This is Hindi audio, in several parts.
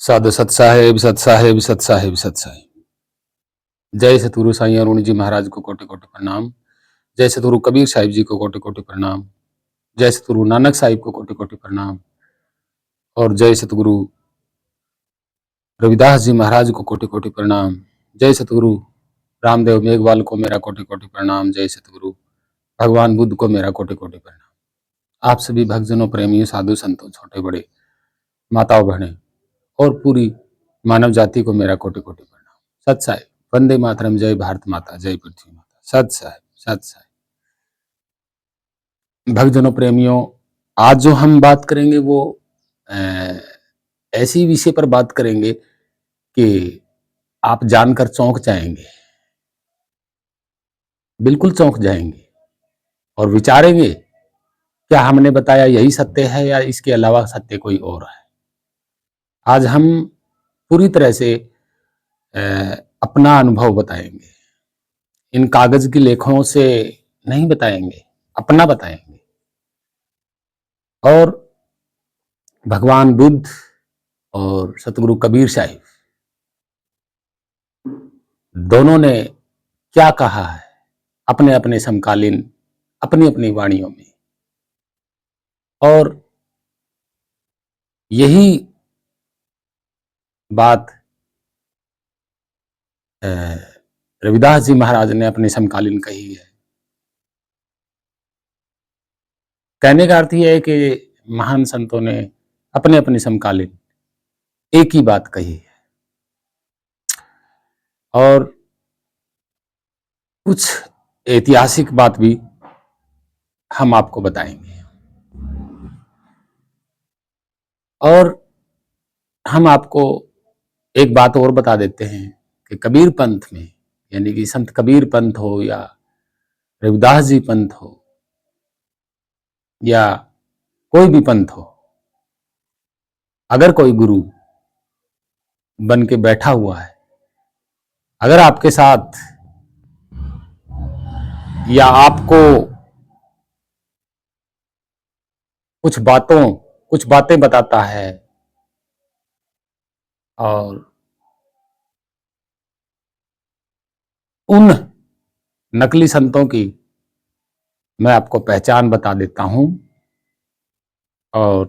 साधु सत साहेब सत साहेब सत साहेब सत साहेब। जय सतगुरु साईं अरुण जी महाराज को कोटि कोटि प्रणाम। जय सतगुरु कबीर साहिब जी को कोटि कोटि प्रणाम। जय सतगुरु नानक साहिब को कोटि कोटि प्रणाम। और जय सतगुरु रविदास जी महाराज को कोटि कोटि प्रणाम। जय सतगुरु रामदेव मेघवाल को मेरा कोटि कोटि प्रणाम। जय सतगुरु भगवान बुद्ध को मेरा कोटि कोटि प्रणाम। आप सभी भक्तजनों, प्रेमियों, साधु संतों, छोटे बड़े, माताओं बहनें और पूरी मानव जाति को मेरा कोटि कोटि प्रणाम। सत साहिब, वंदे मातरम, जय भारत माता, जय पृथ्वी माता। सत साहिब, सत साहिब। भक्तजनों, प्रेमियों, आज जो हम बात करेंगे वो ऐसी विषय पर बात करेंगे कि आप जानकर चौंक जाएंगे, बिल्कुल चौंक जाएंगे और विचारेंगे क्या हमने बताया यही सत्य है या इसके अलावा सत्य कोई और है। आज हम पूरी तरह से अपना अनुभव बताएंगे, इन कागज की लेखों से नहीं बताएंगे, अपना बताएंगे। और भगवान बुद्ध और सतगुरु कबीर साहिब दोनों ने क्या कहा है अपने अपने समकालीन अपनी अपनी वाणियों में, और यही बात रविदास जी महाराज ने अपने समकालीन कही है। कहने का अर्थ यह है कि महान संतों ने अपने अपने समकालीन एक ही बात कही है। और कुछ ऐतिहासिक बात भी हम आपको बताएंगे। और हम आपको एक बात और बता देते हैं कि कबीर पंथ में, यानी कि संत कबीर पंथ हो या रविदास जी पंथ हो या कोई भी पंथ हो, अगर कोई गुरु बन के बैठा हुआ है, अगर आपके साथ या आपको कुछ बातें बताता है और उन नकली संतों की मैं आपको पहचान बता देता हूं, और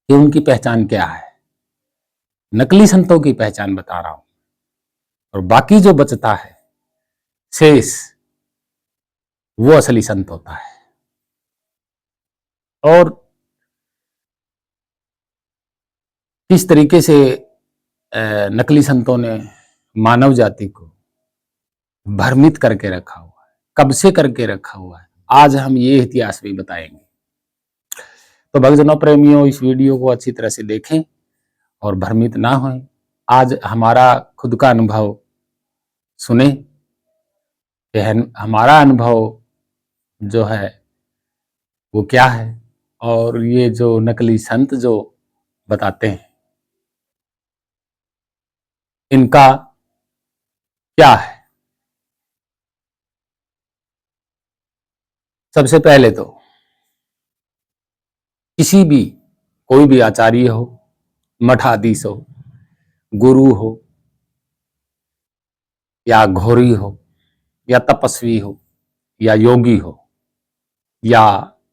ये उनकी पहचान क्या है, नकली संतों की पहचान बता रहा हूं। और बाकी जो बचता है शेष, वो असली संत होता है। और किस तरीके से नकली संतों ने मानव जाति को भ्रमित करके रखा हुआ है, कब से करके रखा हुआ है, आज हम ये इतिहास भी बताएंगे। तो भक्तजनों, प्रेमियों, इस वीडियो को अच्छी तरह से देखें और भ्रमित ना हों। आज हमारा खुद का अनुभव सुने कि हमारा अनुभव जो है वो क्या है, और ये जो नकली संत जो बताते हैं इनका क्या है। सबसे पहले तो किसी भी कोई भी आचार्य हो, मठाधीश हो, गुरु हो या घोरी हो या तपस्वी हो या योगी हो या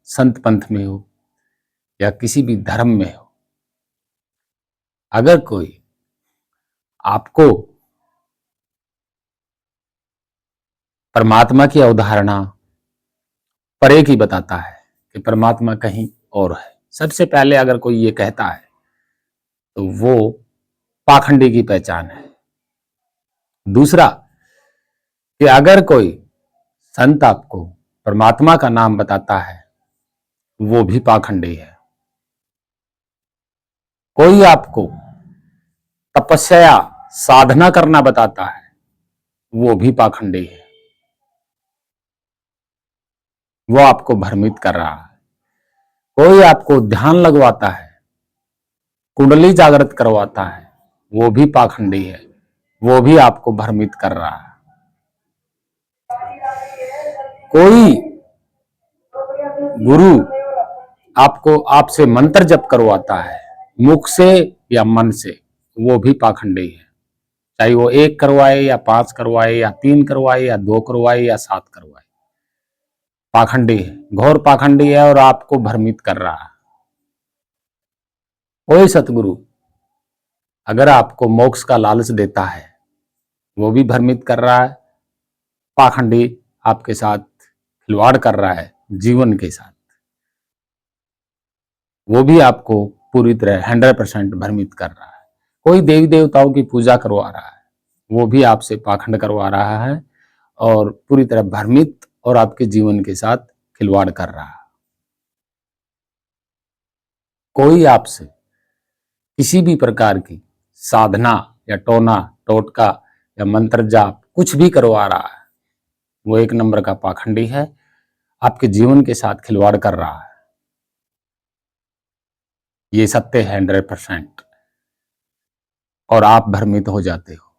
संत पंथ में हो या किसी भी धर्म में हो, अगर कोई आपको परमात्मा की अवधारणा परे की बताता है कि परमात्मा कहीं और है, सबसे पहले अगर कोई ये कहता है तो वो पाखंडी की पहचान है। दूसरा, कि अगर कोई संत आपको परमात्मा का नाम बताता है, वो भी पाखंडी है। कोई आपको तपस्या साधना करना बताता है, वो भी पाखंडी है, वो आपको भ्रमित कर रहा है। कोई आपको ध्यान लगवाता है, कुंडली जागृत करवाता है, वो भी पाखंडी है, वो भी आपको भ्रमित कर रहा है। कोई गुरु आपको आपसे मंत्र जप करवाता है, मुख से या मन से, वो भी पाखंडी है। चाहे वो 1 करवाए या 5 करवाए या 3 करवाए या 2 करवाए या 7 करवाए, पाखंडी है, घोर पाखंडी है और आपको भ्रमित कर रहा है। कोई सतगुरु अगर आपको मोक्ष का लालच देता है, वो भी भ्रमित कर रहा है, पाखंडी आपके साथ खिलवाड़ कर रहा है जीवन के साथ, वो भी आपको पूरी तरह 100% भ्रमित कर रहा है। कोई देवी देवताओं की पूजा करवा रहा है, वो भी आपसे पाखंड करवा रहा है और पूरी तरह भ्रमित और आपके जीवन के साथ खिलवाड़ कर रहा है। कोई आपसे किसी भी प्रकार की साधना या टोना टोटका या मंत्र जाप कुछ भी करवा रहा है, वो 1 नंबर का पाखंडी है, आपके जीवन के साथ खिलवाड़ कर रहा है। ये सत्य है 100%, और आप भ्रमित हो जाते हो।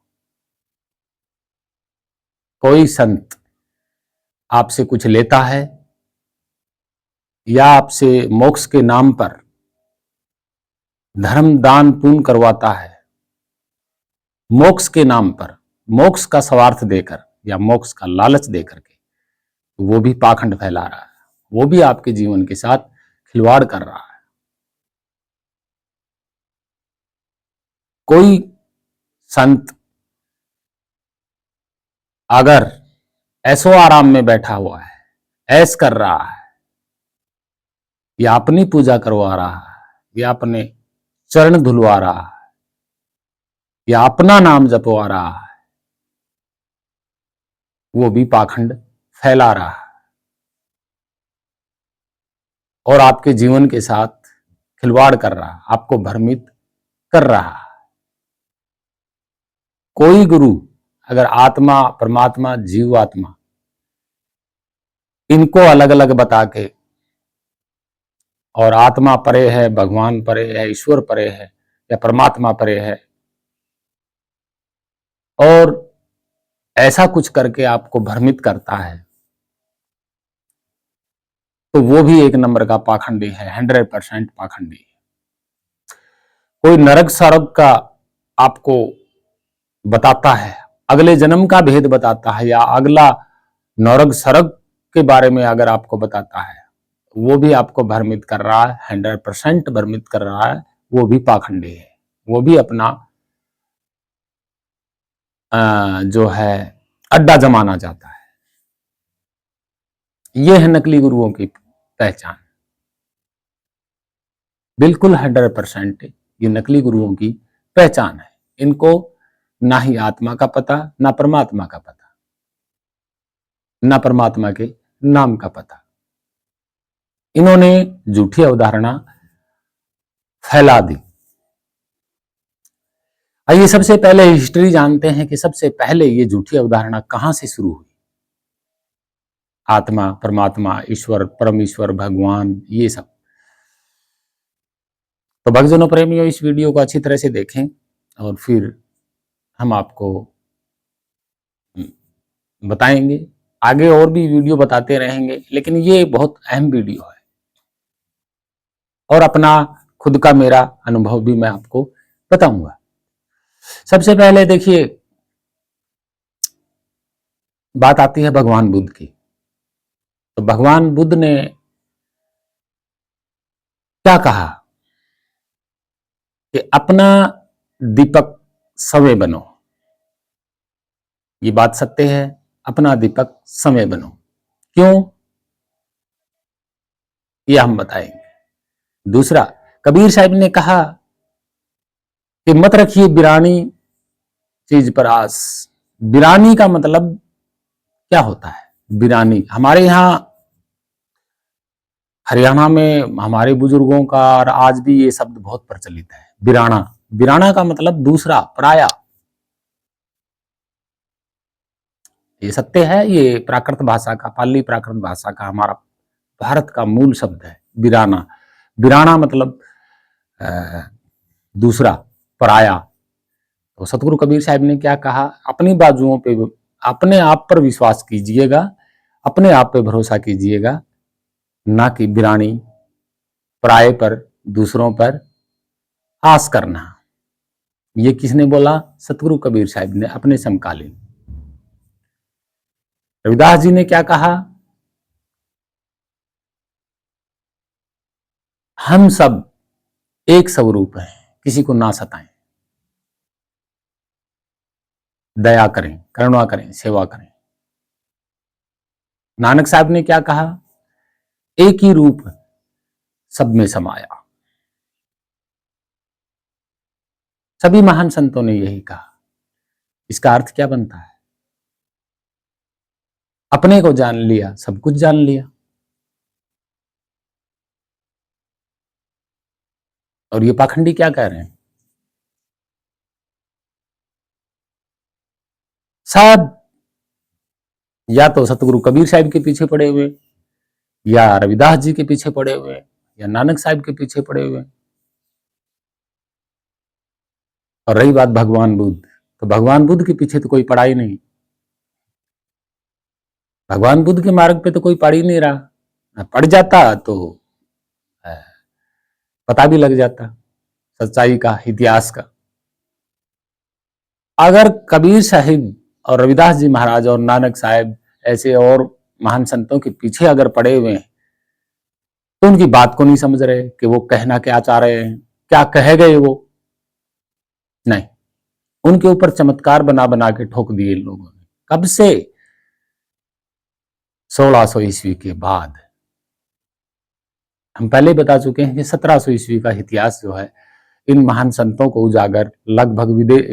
कोई संत आपसे कुछ लेता है या आपसे मोक्ष के नाम पर धर्म दान पुण्य करवाता है, मोक्ष के नाम पर, मोक्ष का स्वार्थ देकर या मोक्ष का लालच देकर के, वो भी पाखंड फैला रहा है, वो भी आपके जीवन के साथ खिलवाड़ कर रहा है। कोई संत अगर ऐसो आराम में बैठा हुआ है, ऐस कर रहा है, या अपनी पूजा करवा रहा है, या अपने चरण धुलवा रहा है, या अपना नाम जपवा रहा है, वो भी पाखंड फैला रहा है और आपके जीवन के साथ खिलवाड़ कर रहा है, आपको भ्रमित कर रहा है। कोई गुरु अगर आत्मा, परमात्मा, जीव आत्मा, इनको अलग अलग बता के, और आत्मा परे है, भगवान परे है, ईश्वर परे है या परमात्मा परे है, और ऐसा कुछ करके आपको भ्रमित करता है, तो वो भी 1 नंबर का पाखंडी है, 100% पाखंडी है। कोई नरक स्वर्ग का आपको बताता है, अगले जन्म का भेद बताता है, या अगला नरक स्वर्ग के बारे में अगर आपको बताता है, वो भी आपको भ्रमित कर रहा है, 100% भ्रमित कर रहा है, वो भी पाखंडी है। वो भी अपना जो है अड्डा जमाना चाहता है। ये है नकली गुरुओं की पहचान, बिल्कुल 100% ये नकली गुरुओं की पहचान है। इनको ना ही आत्मा का पता, ना परमात्मा का पता, ना परमात्मा के नाम का पता। इन्होंने झूठी अवधारणा फैला दी। आइए सबसे पहले हिस्ट्री जानते हैं कि सबसे पहले ये झूठी अवधारणा कहां से शुरू हुई। आत्मा, परमात्मा, ईश्वर, परमेश्वर, भगवान, ये सब। तो भक्तजनों, प्रेमियों, इस वीडियो को अच्छी तरह से देखें और फिर हम आपको बताएंगे। आगे और भी वीडियो बताते रहेंगे, लेकिन ये बहुत अहम वीडियो है और अपना खुद का मेरा अनुभव भी मैं आपको बताऊंगा। सबसे पहले देखिए, बात आती है भगवान बुद्ध की। तो भगवान बुद्ध ने क्या कहा कि अपना दीपक समय बनो। ये बात सत्य है, अपना दीपक समय बनो। क्यों, ये हम बताएंगे। दूसरा, कबीर साहब ने कहा कि मत रखिए बिरानी चीज पर आस। बिरानी का मतलब क्या होता है? बिरानी हमारे यहाँ हरियाणा में हमारे बुजुर्गों का और आज भी ये शब्द बहुत प्रचलित है, बिराना। बिराना का मतलब दूसरा, पराया। ये सत्य है, ये प्राकृत भाषा का, पाली प्राकृत भाषा का, हमारा भारत का मूल शब्द है बिराना। बिराना मतलब दूसरा, पराया। तो सतगुरु कबीर साहब ने क्या कहा? अपनी बाजुओं पे, अपने आप पर विश्वास कीजिएगा, अपने आप पे भरोसा कीजिएगा, ना कि बिरानी, पराये पर, दूसरों पर आस करना। ये किसने बोला? सतगुरु कबीर साहब ने अपने समकालीन। रविदास जी ने क्या कहा? हम सब एक स्वरूप हैं, किसी को ना सताएं, दया करें, करुणा करें, सेवा करें। नानक साहब ने क्या कहा? एक ही रूप सब में समाया। सभी महान संतों ने यही कहा। इसका अर्थ क्या बनता है? अपने को जान लिया, सब कुछ जान लिया। और ये पाखंडी क्या कह रहे हैं? सब या तो सतगुरु कबीर साहब के पीछे पड़े हुए, या रविदास जी के पीछे पड़े हुए, या नानक साहब के पीछे पड़े हुए। और रही बात भगवान बुद्ध, तो भगवान बुद्ध के पीछे तो कोई पड़ा ही नहीं। भगवान बुद्ध के मार्ग पे तो कोई पड़ ही नहीं रहा। पड़ जाता तो पता भी लग जाता सच्चाई का, इतिहास का। अगर कबीर साहिब और रविदास जी महाराज और नानक साहब ऐसे और महान संतों के पीछे अगर पड़े हुए हैं, तो उनकी बात को नहीं समझ रहे कि वो कहना क्या चाह रहे हैं, क्या कह गए वो। नहीं, उनके ऊपर चमत्कार बना बना के ठोक दिए लोगों ने। कब से? 1600 ईस्वी के बाद। हम पहले बता चुके हैं कि 1700 ईस्वी का इतिहास जो है, इन महान संतों को उजागर लगभग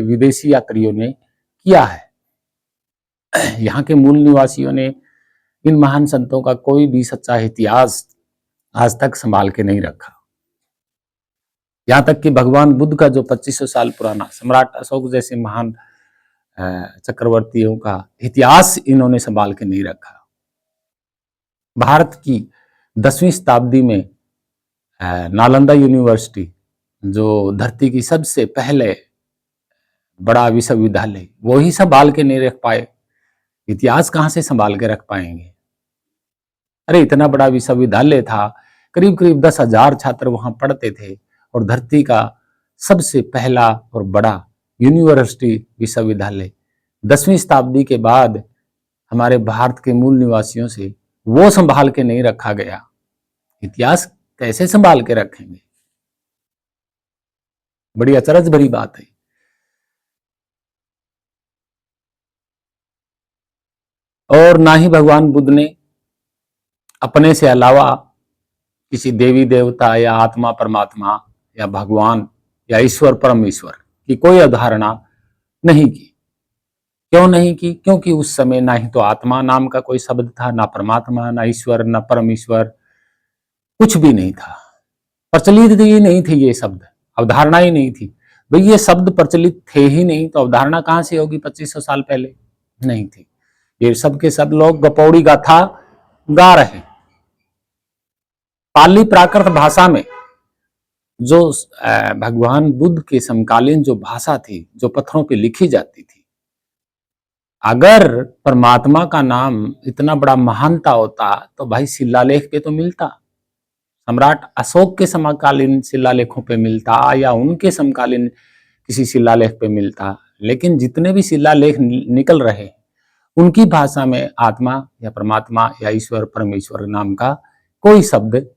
विदेशी यात्रियों ने किया है। यहाँ के मूल निवासियों ने इन महान संतों का कोई भी सच्चा इतिहास आज तक संभाल के नहीं रखा। यहाँ तक कि भगवान बुद्ध का जो 2500 साल पुराना सम्राट अशोक जैसे महान चक्रवर्तियों का इतिहास इन्होंने संभाल के नहीं रखा। भारत की 10वीं शताब्दी में नालंदा यूनिवर्सिटी, जो धरती की सबसे पहले बड़ा विश्वविद्यालय, वो ही संभाल के नहीं रख पाए। इतिहास कहां से संभाल के रख पाएंगे? अरे इतना बड़ा विश्वविद्यालय था, करीब करीब 10,000 छात्र वहां पढ़ते थे, और धरती का सबसे पहला और बड़ा यूनिवर्सिटी विश्वविद्यालय 10वीं शताब्दी के बाद हमारे भारत के मूल निवासियों से वो संभाल के नहीं रखा गया। इतिहास कैसे संभाल के रखेंगे? बड़ी अचरज भरी बात है। और ना ही भगवान बुद्ध ने अपने से अलावा किसी देवी देवता या आत्मा परमात्मा या भगवान या ईश्वर परमेश्वर की कोई अवधारणा नहीं की। क्यों नहीं की? क्योंकि उस समय ना ही तो आत्मा नाम का कोई शब्द था, ना परमात्मा, ना ईश्वर, ना परमेश्वर, कुछ भी नहीं था। प्रचलित ही नहीं थे ये शब्द, अवधारणा ही नहीं थी। भाई ये शब्द प्रचलित थे ही नहीं तो अवधारणा कहां से होगी? 2500 साल पहले नहीं थी। ये सब के सब लोग गपौड़ी गाथा गा रहे। पाली प्राकृत भाषा में जो भगवान बुद्ध के समकालीन जो भाषा थी, जो पत्थरों पे लिखी जाती थी, अगर परमात्मा का नाम इतना बड़ा महानता होता तो भाई शिलालेख पे तो मिलता, सम्राट अशोक के समकालीन शिलालेखों पे मिलता, या उनके समकालीन किसी शिलालेख पे मिलता। लेकिन जितने भी शिलालेख निकल रहे हैं, उनकी भाषा में आत्मा या परमात्मा या ईश्वर परमेश्वर नाम का कोई शब्द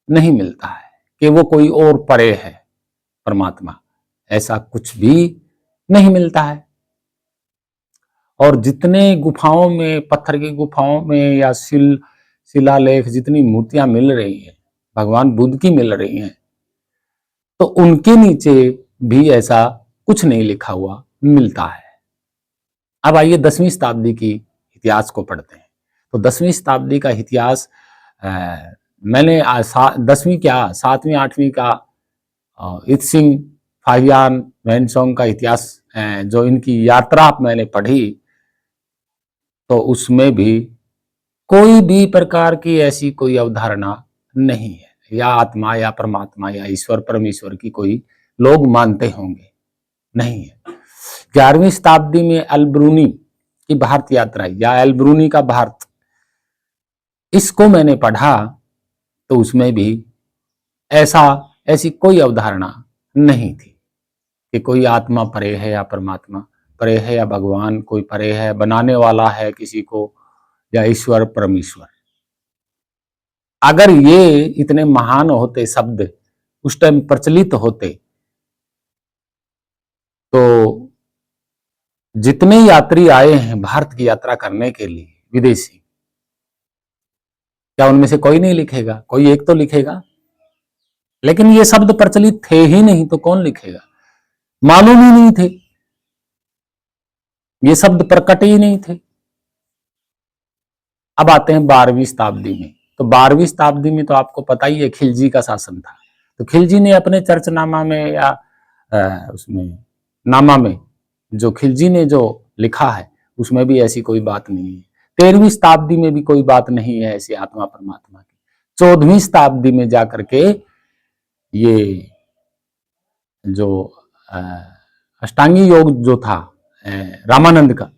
नहीं मिलता है कि वो कोई और परे है परमात्मा, ऐसा कुछ भी नहीं मिलता है। और जितने गुफाओं में, पत्थर की गुफाओं में या शिलालेख, जितनी मूर्तियां मिल रही हैं, भगवान बुद्ध की मिल रही हैं, तो उनके नीचे भी ऐसा कुछ नहीं लिखा हुआ मिलता है। अब आइए 10वीं शताब्दी की इतिहास को पढ़ते हैं। तो 10वीं शताब्दी का इतिहास मैंने 10वीं क्या 7वीं 8वीं का इत्सिंग, फाहियान, वैनसोंग का इतिहास जो इनकी यात्रा मैंने पढ़ी, तो उसमें भी कोई भी प्रकार की ऐसी कोई अवधारणा नहीं है, या आत्मा या परमात्मा या ईश्वर परमेश्वर की कोई लोग मानते होंगे, नहीं है। 11वीं शताब्दी में अल-ब्रूनी की भारत यात्रा या अल-ब्रूनी का भारत, इसको मैंने पढ़ा, तो उसमें भी ऐसी कोई अवधारणा नहीं थी कि कोई आत्मा परे है या परमात्मा परे है या भगवान कोई परे है, बनाने वाला है किसी को, या ईश्वर परमेश्वर। अगर ये इतने महान होते शब्द उस टाइम प्रचलित होते, तो जितने यात्री आए हैं भारत की यात्रा करने के लिए विदेशी, क्या उनमें से कोई नहीं लिखेगा? कोई एक तो लिखेगा। लेकिन ये शब्द प्रचलित थे ही नहीं, तो कौन लिखेगा? मालूम ही नहीं थे, ये शब्द प्रकट ही नहीं थे। अब आते हैं 12वीं शताब्दी में। तो 12वीं शताब्दी में तो आपको पता ही है खिलजी का शासन था। तो खिलजी ने अपने चर्चनामा में या उसमें नामा में जो खिलजी ने जो लिखा है उसमें भी ऐसी कोई बात नहीं है। 13वीं शताब्दी में भी कोई बात नहीं है ऐसी आत्मा परमात्मा की। 14वीं शताब्दी में जाकर के ये जो अष्टांगी योग जो था रामानंद का,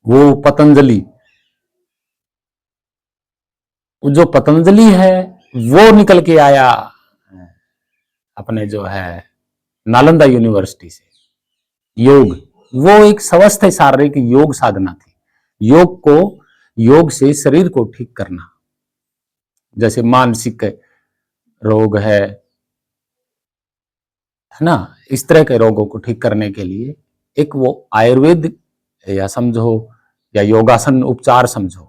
वो पतंजलि, जो पतंजलि है वो निकल के आया अपने जो है नालंदा यूनिवर्सिटी से। योग वो एक स्वस्थ शारीरिक योग साधना थी। योग को, योग से शरीर को ठीक करना, जैसे मानसिक रोग है ना, इस तरह के रोगों को ठीक करने के लिए एक वो आयुर्वेद या समझो या योगासन उपचार समझो,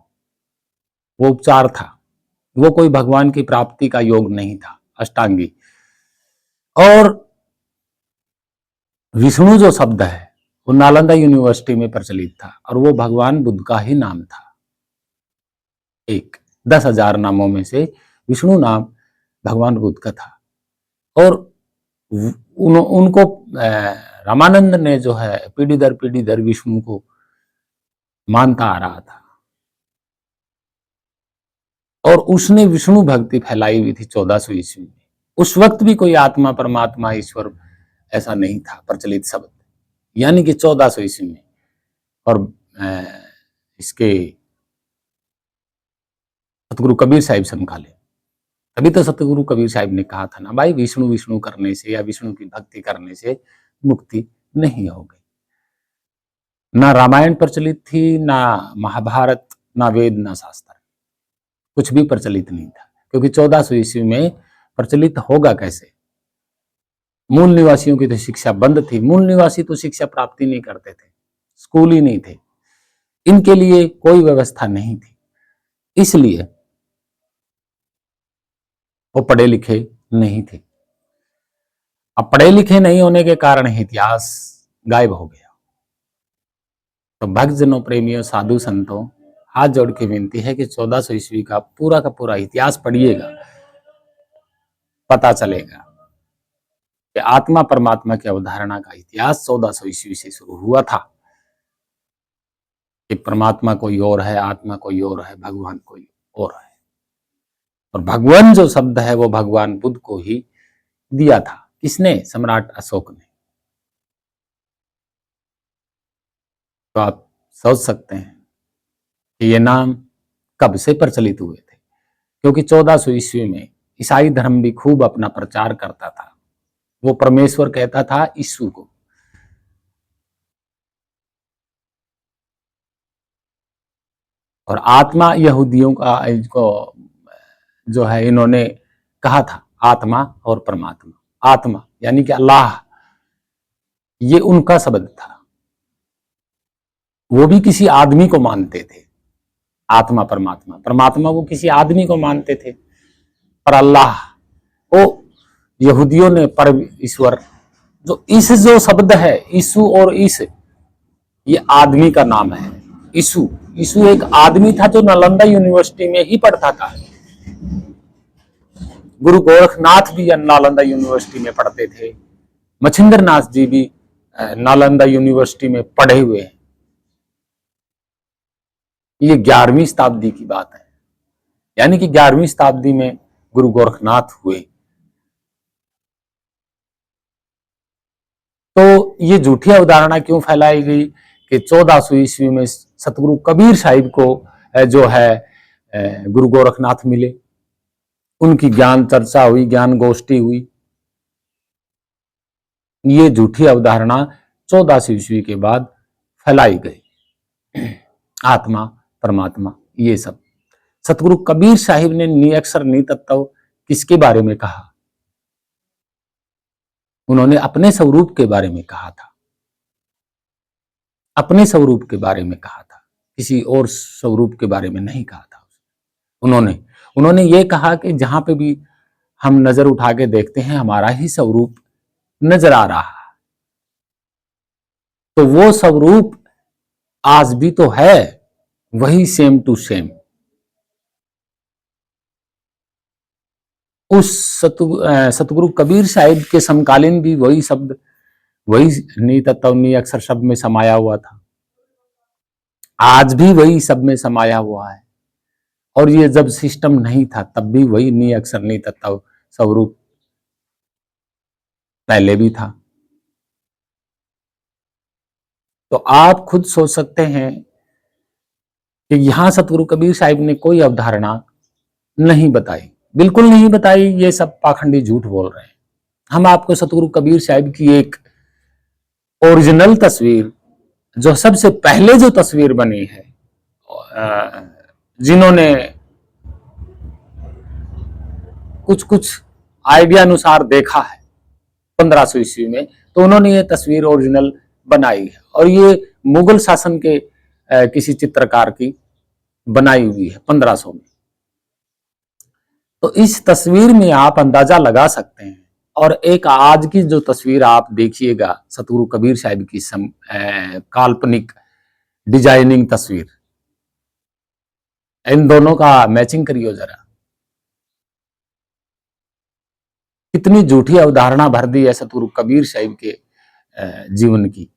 वो उपचार था। वो कोई भगवान की प्राप्ति का योग नहीं था अष्टांगी। और विष्णु जो शब्द है वो नालंदा यूनिवर्सिटी में प्रचलित था और वो भगवान बुद्ध का ही नाम था। एक 10,000 नामों में से विष्णु नाम भगवान बुद्ध का था। और उनको रामानंद ने जो है पीढ़ी दर विष्णु को मानता आ रहा था और उसने विष्णु भक्ति फैलाई हुई थी 1400 ईस्वी में। उस वक्त भी कोई आत्मा परमात्मा ईश्वर ऐसा नहीं था प्रचलित शब्द, यानी कि 1400 ईस्वी में। और इसके सतगुरु कबीर साहिब समकालीन, तभी तो सतगुरु कबीर साहिब ने कहा था ना भाई, विष्णु विष्णु करने से या विष्णु की भक्ति करने से मुक्ति नहीं होगी। ना रामायण प्रचलित थी, ना महाभारत, ना वेद, ना शास्त्र, कुछ भी प्रचलित नहीं था। क्योंकि 1400 ईस्वी में प्रचलित होगा कैसे? मूल निवासियों की तो शिक्षा बंद थी। मूल निवासी तो शिक्षा प्राप्ति नहीं करते थे, स्कूल ही नहीं थे, इनके लिए कोई व्यवस्था नहीं थी, इसलिए वो पढ़े लिखे नहीं थे। अब पढ़े लिखे नहीं होने के कारण इतिहास गायब हो गया। तो भक्तजनों, प्रेमियों, साधु संतों, हाथ जोड़ के विनती है कि 1400 ईस्वी का पूरा इतिहास पढ़िएगा, पता चलेगा कि आत्मा परमात्मा की अवधारणा का इतिहास 1400 ईस्वी से शुरू हुआ था कि परमात्मा कोई और है, आत्मा कोई और है, भगवान कोई और है। और भगवान जो शब्द है वो भगवान बुद्ध को ही दिया था। किसने? सम्राट अशोक ने। तो आप सोच सकते हैं कि ये नाम कब से प्रचलित हुए थे। क्योंकि 1400 ईस्वी में ईसाई धर्म भी खूब अपना प्रचार करता था। वो परमेश्वर कहता था यीशु को। और आत्मा यहूदियों का जो है इन्होंने कहा था आत्मा और परमात्मा। आत्मा यानी कि अल्लाह, ये उनका शब्द था। वो भी किसी आदमी को मानते थे। आत्मा परमात्मा, परमात्मा वो किसी आदमी को मानते थे। पर अल्लाह वो यहूदियों ने पर ईश्वर, जो इस जो शब्द है यीशु और इस, ये आदमी का नाम है। यीशु, यीशु एक आदमी था जो नालंदा यूनिवर्सिटी में ही पढ़ता था। गुरु गोरखनाथ भी नालंदा यूनिवर्सिटी में पढ़ते थे। मच्छिंद्र नाथ जी भी नालंदा यूनिवर्सिटी में पढ़े हुए हैं। ये 11वीं शताब्दी की बात है, यानी कि 11वीं शताब्दी में गुरु गोरखनाथ हुए। तो ये झूठी अवधारणा क्यों फैलाई गई कि 1400 ईस्वी में सतगुरु कबीर साहिब को जो है गुरु गोरखनाथ मिले, उनकी ज्ञान चर्चा हुई, ज्ञान गोष्ठी हुई, ये झूठी अवधारणा 1400 ईस्वी के बाद फैलाई गई। आत्मा, परमात्मा, ये सब। सतगुरु कबीर साहिब ने निअक्षर नितत्व किसके बारे में कहा? उन्होंने अपने स्वरूप के बारे में कहा था, अपने स्वरूप के बारे में कहा था, किसी और स्वरूप के बारे में नहीं कहा था। उन्होंने ये कहा कि जहां पे भी हम नजर उठा के देखते हैं हमारा ही स्वरूप नजर आ रहा है, तो वो स्वरूप आज भी तो है, वही सेम टू सेम। उस सतगुरु कबीर साहिब के समकालीन भी वही शब्द, वही नितत्व निअक्षर शब्द में समाया हुआ था, आज भी वही सब में समाया हुआ है। और ये जब सिस्टम नहीं था तब भी वही निअक्षर नितत्व स्वरूप पहले भी था। तो आप खुद सोच सकते हैं कि यहां सतगुरु कबीर साहिब ने कोई अवधारणा नहीं बताई, बिल्कुल नहीं बताई। ये सब पाखंडी झूठ बोल रहे हैं। हम आपको सतगुरु कबीर साहिब की एक ओरिजिनल तस्वीर, जो सबसे पहले जो तस्वीर बनी है, जिन्होंने कुछ कुछ आइडिया अनुसार देखा है 1500 ईस्वी में, तो उन्होंने ये तस्वीर ओरिजिनल बनाई है। और ये मुगल शासन के किसी चित्रकार की बनाई हुई है 1500 में। तो इस तस्वीर में आप अंदाजा लगा सकते हैं। और एक आज की जो तस्वीर आप देखिएगा सतगुरु कबीर साहिब की काल्पनिक डिजाइनिंग तस्वीर, इन दोनों का मैचिंग करिए जरा। कितनी झूठी अवधारणा भर दी है सतगुरु कबीर साहिब के जीवन की।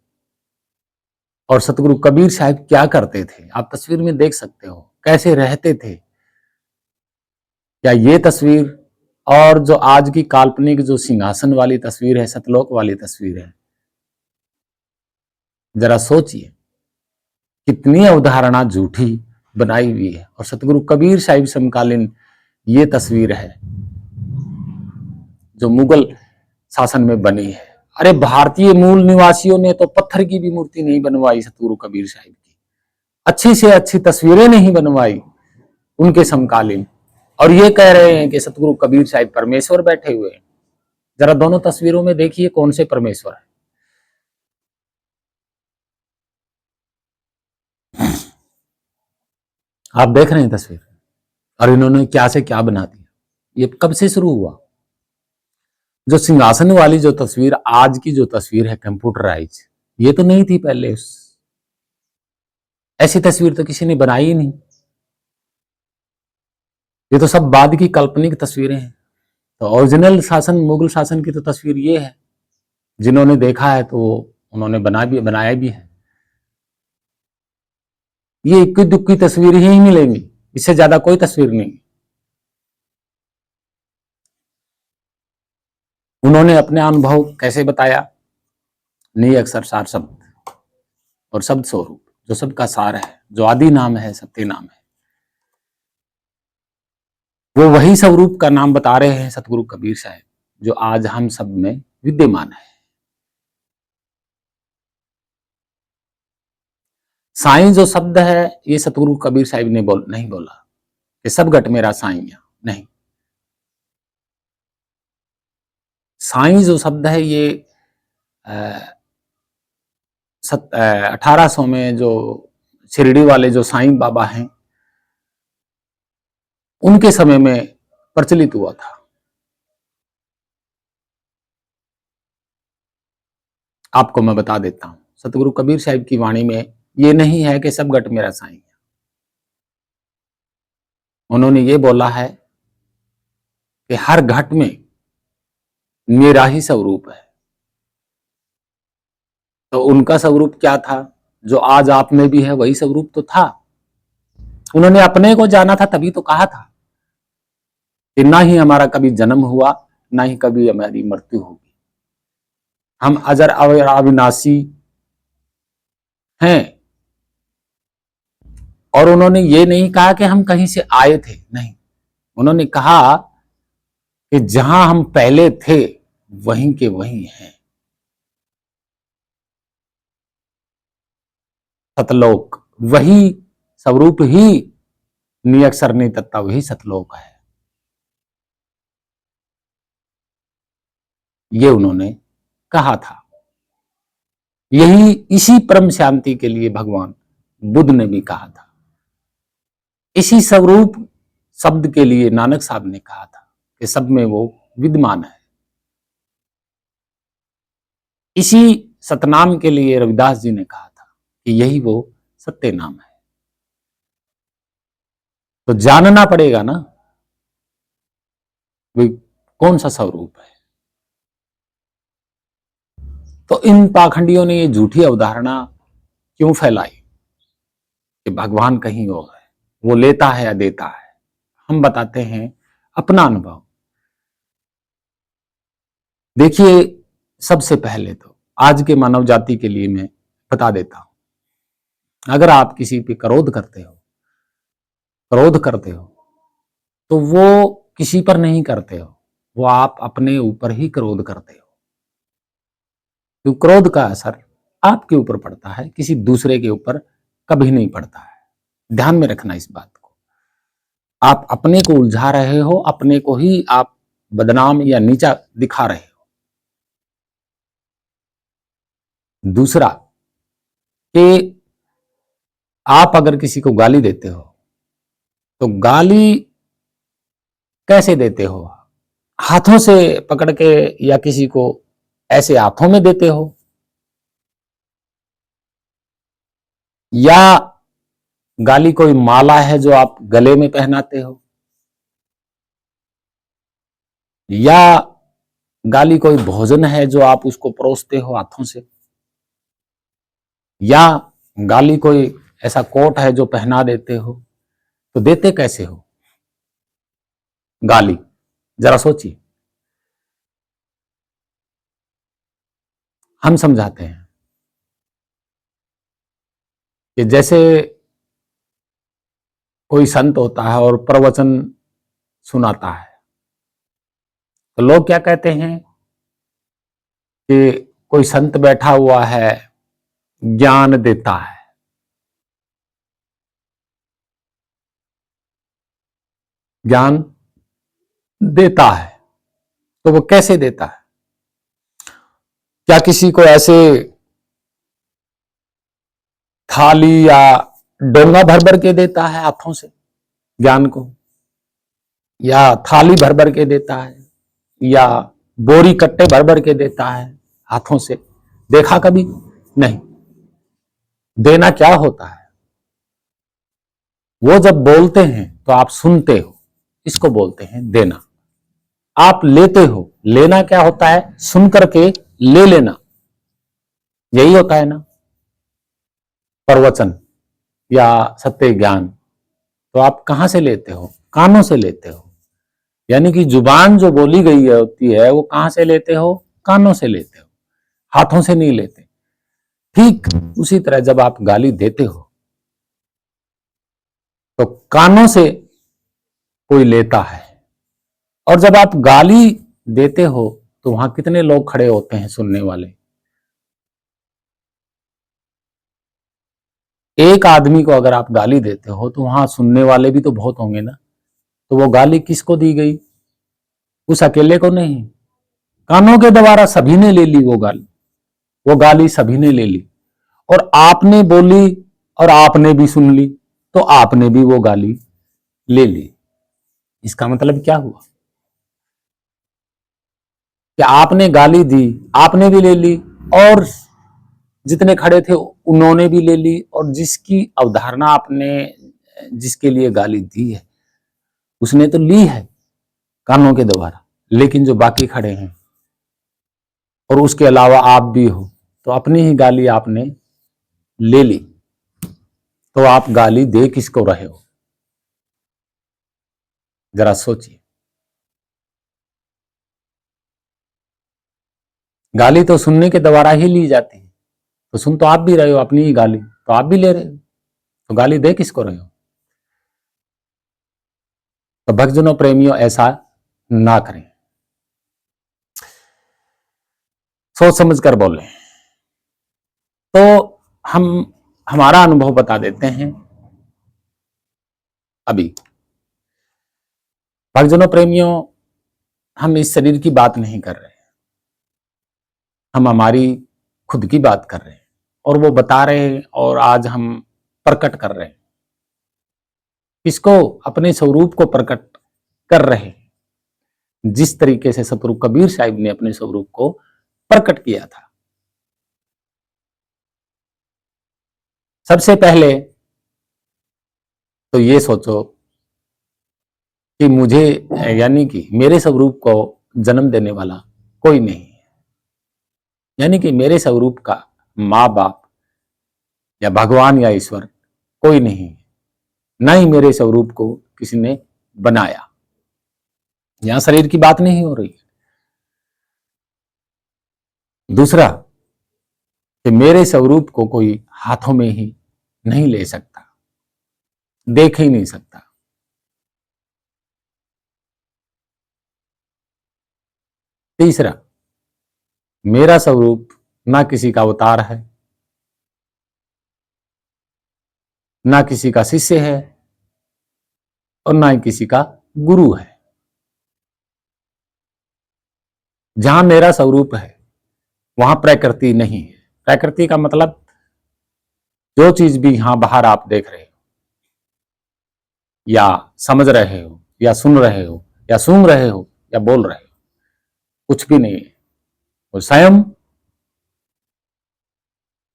और सतगुरु कबीर साहिब क्या करते थे आप तस्वीर में देख सकते हो, कैसे रहते थे। क्या ये तस्वीर और जो आज की काल्पनिक जो सिंहासन वाली तस्वीर है, सतलोक वाली तस्वीर है, जरा सोचिए कितनी अवधारणा झूठी बनाई हुई है। और सतगुरु कबीर साहिब समकालीन ये तस्वीर है जो मुगल शासन में बनी है। अरे भारतीय मूल निवासियों ने तो पत्थर की भी मूर्ति नहीं बनवाई सतगुरु कबीर साहिब की, अच्छी से अच्छी तस्वीरें नहीं बनवाई उनके समकालीन, और ये कह रहे हैं कि सतगुरु कबीर साहिब परमेश्वर बैठे हुए हैं। जरा दोनों तस्वीरों में देखिए कौन से परमेश्वर है। आप देख रहे हैं तस्वीर, और इन्होंने क्या से क्या बना दिया। ये कब से शुरू हुआ? जो सिंहासन वाली जो तस्वीर, आज की जो तस्वीर है कंप्यूटराइज, ये तो नहीं थी पहले। ऐसी तस्वीर तो किसी ने बनाई ही नहीं। ये तो सब बाद की काल्पनिक तस्वीरें हैं। तो ओरिजिनल शासन, मुगल शासन की तो तस्वीर ये है। जिन्होंने देखा है तो उन्होंने बनाया भी है। ये इक्की दुक्की तस्वीर ही मिलेंगी, इससे ज्यादा कोई तस्वीर नहीं। उन्होंने अपने अनुभव कैसे बताया? निअक्षर सार शब्द और शब्द स्वरूप, जो सबका सार है, जो आदि नाम है, सत्य नाम है, वो वही स्वरूप का नाम बता रहे हैं सतगुरु कबीर साहब, जो आज हम सब में विद्यमान है। साईं जो शब्द है, ये सतगुरु कबीर साहिब ने नहीं बोला कि सब घट मेरा साईं, नहीं। साईं जो शब्द है ये 1800 में जो शिरडी वाले जो साईं बाबा हैं, उनके समय में प्रचलित हुआ था। आपको मैं बता देता हूं, सतगुरु कबीर साहिब की वाणी में ये नहीं है कि सब घट मेरा साईं। उन्होंने ये बोला है कि हर घट में मेरा ही स्वरूप है। तो उनका स्वरूप क्या था? जो आज आप में भी है वही स्वरूप तो था। उन्होंने अपने को जाना था, तभी तो कहा था कि ना ही हमारा कभी जन्म हुआ, ना ही कभी हमारी मृत्यु होगी। हम अजर अविनाशी हैं। और उन्होंने ये नहीं कहा कि हम कहीं से आए थे, नहीं। उन्होंने कहा कि जहां हम पहले थे वहीं के वहीं हैं। सतलोक, वही स्वरूप ही नियक्षर नितत्ता, वही सतलोक है। ये उन्होंने कहा था। यही इसी परम शांति के लिए भगवान बुद्ध ने भी कहा था। इसी स्वरूप शब्द के लिए नानक साहब ने कहा था कि सब में वो विद्यमान है। इसी सतनाम के लिए रविदास जी ने कहा था कि यही वो सत्य नाम है। तो जानना पड़ेगा ना वे कौन सा स्वरूप है। तो इन पाखंडियों ने ये झूठी अवधारणा क्यों फैलाई कि भगवान कहीं और है, वो लेता है या देता है। हम बताते हैं अपना अनुभव। देखिए, सबसे पहले तो आज के मानव जाति के लिए मैं बता देता हूं, अगर आप किसी पे क्रोध करते हो तो वो किसी पर नहीं करते हो, वो आप अपने ऊपर ही क्रोध करते हो। तो क्रोध का असर आपके ऊपर पड़ता है, किसी दूसरे के ऊपर कभी नहीं पड़ता है। ध्यान में रखना इस बात को। आप अपने को उलझा रहे हो, अपने को ही आप बदनाम या नीचा दिखा रहे हो। दूसरा कि आप अगर किसी को गाली देते हो तो गाली कैसे देते हो? हाथों से पकड़ के या किसी को ऐसे हाथों में देते हो, या गाली कोई माला है जो आप गले में पहनाते हो, या गाली कोई भोजन है जो आप उसको परोसते हो हाथों से, या गाली कोई ऐसा कोट है जो पहना देते हो। तो देते कैसे हो गाली? जरा सोचिए। हम समझाते हैं कि जैसे कोई संत होता है और प्रवचन सुनाता है, तो लोग क्या कहते हैं कि कोई संत बैठा हुआ है, ज्ञान देता है। ज्ञान देता है तो वो कैसे देता है? क्या किसी को ऐसे थाली या डोंगा भर भर के देता है हाथों से ज्ञान को, या थाली भर भर के देता है, या बोरी कट्टे भर भर के देता है हाथों से? देखा कभी? नहीं। देना क्या होता है? वो जब बोलते हैं तो आप सुनते हो, इसको बोलते हैं देना। आप लेते हो, लेना क्या होता है? सुन करके ले लेना, यही होता है ना प्रवचन या सत्य ज्ञान। तो आप कहां से लेते हो? कानों से लेते हो। यानी कि जुबान जो बोली गई होती है वो कहां से लेते हो? कानों से लेते हो, हाथों से नहीं लेते। ठीक उसी तरह जब आप गाली देते हो तो कानों से कोई लेता है, और जब आप गाली देते हो तो वहां कितने लोग खड़े होते हैं सुनने वाले? एक आदमी को अगर आप गाली देते हो तो वहां सुनने वाले भी तो बहुत होंगे ना। तो वो गाली किसको दी गई? उस अकेले को नहीं, कानों के द्वारा सभी ने ले ली वो गाली सभी ने ले ली, और आपने बोली और आपने भी सुन ली, तो आपने भी वो गाली ले ली। इसका मतलब क्या हुआ कि आपने गाली दी, आपने भी ले ली, और जितने खड़े थे उन्होंने भी ले ली, और जिसकी अवधारणा आपने जिसके लिए गाली दी है उसने तो ली है कानों के द्वारा, लेकिन जो बाकी खड़े हैं और उसके अलावा आप भी हो, तो अपनी ही गाली आपने ले ली। तो आप गाली दे किसको रहे हो? जरा सोचिए। गाली तो सुनने के द्वारा ही ली जाती है, तो सुन तो आप भी रहे हो अपनी ही गाली, तो आप भी ले रहे हो, तो गाली दे किसको रहे हो? तो भक्तजनों, प्रेमियों, ऐसा ना करें, सोच समझ कर बोले। तो हम हमारा अनुभव बता देते हैं। अभी भक्तजनों, प्रेमियों, हम इस शरीर की बात नहीं कर रहे, हम हमारी खुद की बात कर रहे हैं और वो बता रहे हैं और आज हम प्रकट कर रहे हैं। इसको अपने स्वरूप को प्रकट कर रहे हैं, जिस तरीके से सतगुरु कबीर साहिब ने अपने स्वरूप को प्रकट किया था। सबसे पहले तो ये सोचो कि मुझे, यानी कि मेरे स्वरूप को जन्म देने वाला कोई नहीं है, यानी कि मेरे स्वरूप का माँ बाप या भगवान या ईश्वर कोई नहीं है, ना ही मेरे स्वरूप को किसी ने बनाया। यहां शरीर की बात नहीं हो रही। दूसरा कि मेरे स्वरूप को कोई हाथों में ही नहीं ले सकता, देख ही नहीं सकता। तीसरा, मेरा स्वरूप ना किसी का अवतार है, ना किसी का शिष्य है और ना ही किसी का गुरु है। जहां मेरा स्वरूप है वहां प्रकृति नहीं है। प्रकृति का मतलब जो चीज भी यहां बाहर आप देख रहे हो या समझ रहे हो या सुन रहे हो या सूंघ रहे हो या बोल रहे हो, कुछ भी नहीं है। वो स्वयं